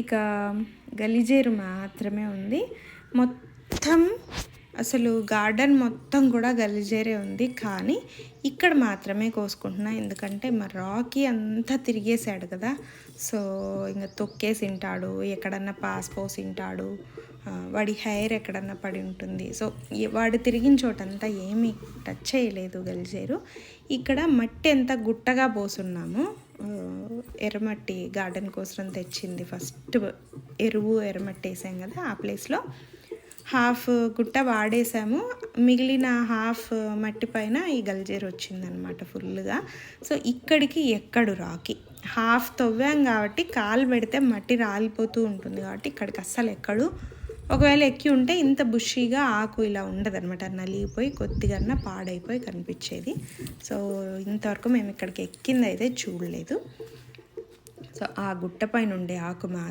ఇక గలిజేరు మాత్రమే ఉంది. మొత్తం అసలు గార్డెన్ మొత్తం కూడా గలిజేరే ఉంది. కానీ ఇక్కడ మాత్రమే కోసుకుంటున్నా, ఎందుకంటే మా రాకీ అంతా తిరిగేసాడు కదా. సో ఇంకా తొక్కేసి ఉంటాడు, ఎక్కడన్నా పాస్ పోసి ఉంటాడు, వాడి హెయిర్ ఎక్కడన్నా పడి ఉంటుంది. సో వాడు తిరిగిన చోటంతా ఏమీ టచ్ చేయలేదు గలిజేరు. ఇక్కడ మట్టి అంతా గుట్టగా పోసున్నాము. ఎర్రమట్టి గార్డెన్ కోసం తెచ్చింది, ఫస్ట్ ఎరువు ఎర్రమట్టి వేసాం కదా, ఆ ప్లేస్లో హాఫ్ గుట్ట వాడేసాము. మిగిలిన హాఫ్ మట్టి పైన ఈ గలిజేరు వచ్చిందనమాట ఫుల్గా. సో ఇక్కడికి ఎక్కడు రాకి, హాఫ్ తవ్వాం కాబట్టి కాలు పెడితే మట్టి రాలిపోతూ ఉంటుంది కాబట్టి ఇక్కడికి అస్సలు ఎక్కడు. ఒకవేళ ఎక్కి ఉంటే ఇంత బుషీగా ఆకు ఇలా ఉండదనమాట, నలిగిపోయి కొద్దిగా పాడైపోయి కనిపించేది. సో ఇంతవరకు మేము ఇక్కడికి ఎక్కింది అయితే చూడలేదు. సో ఆ గుట్ట పైన ఉండే ఆకు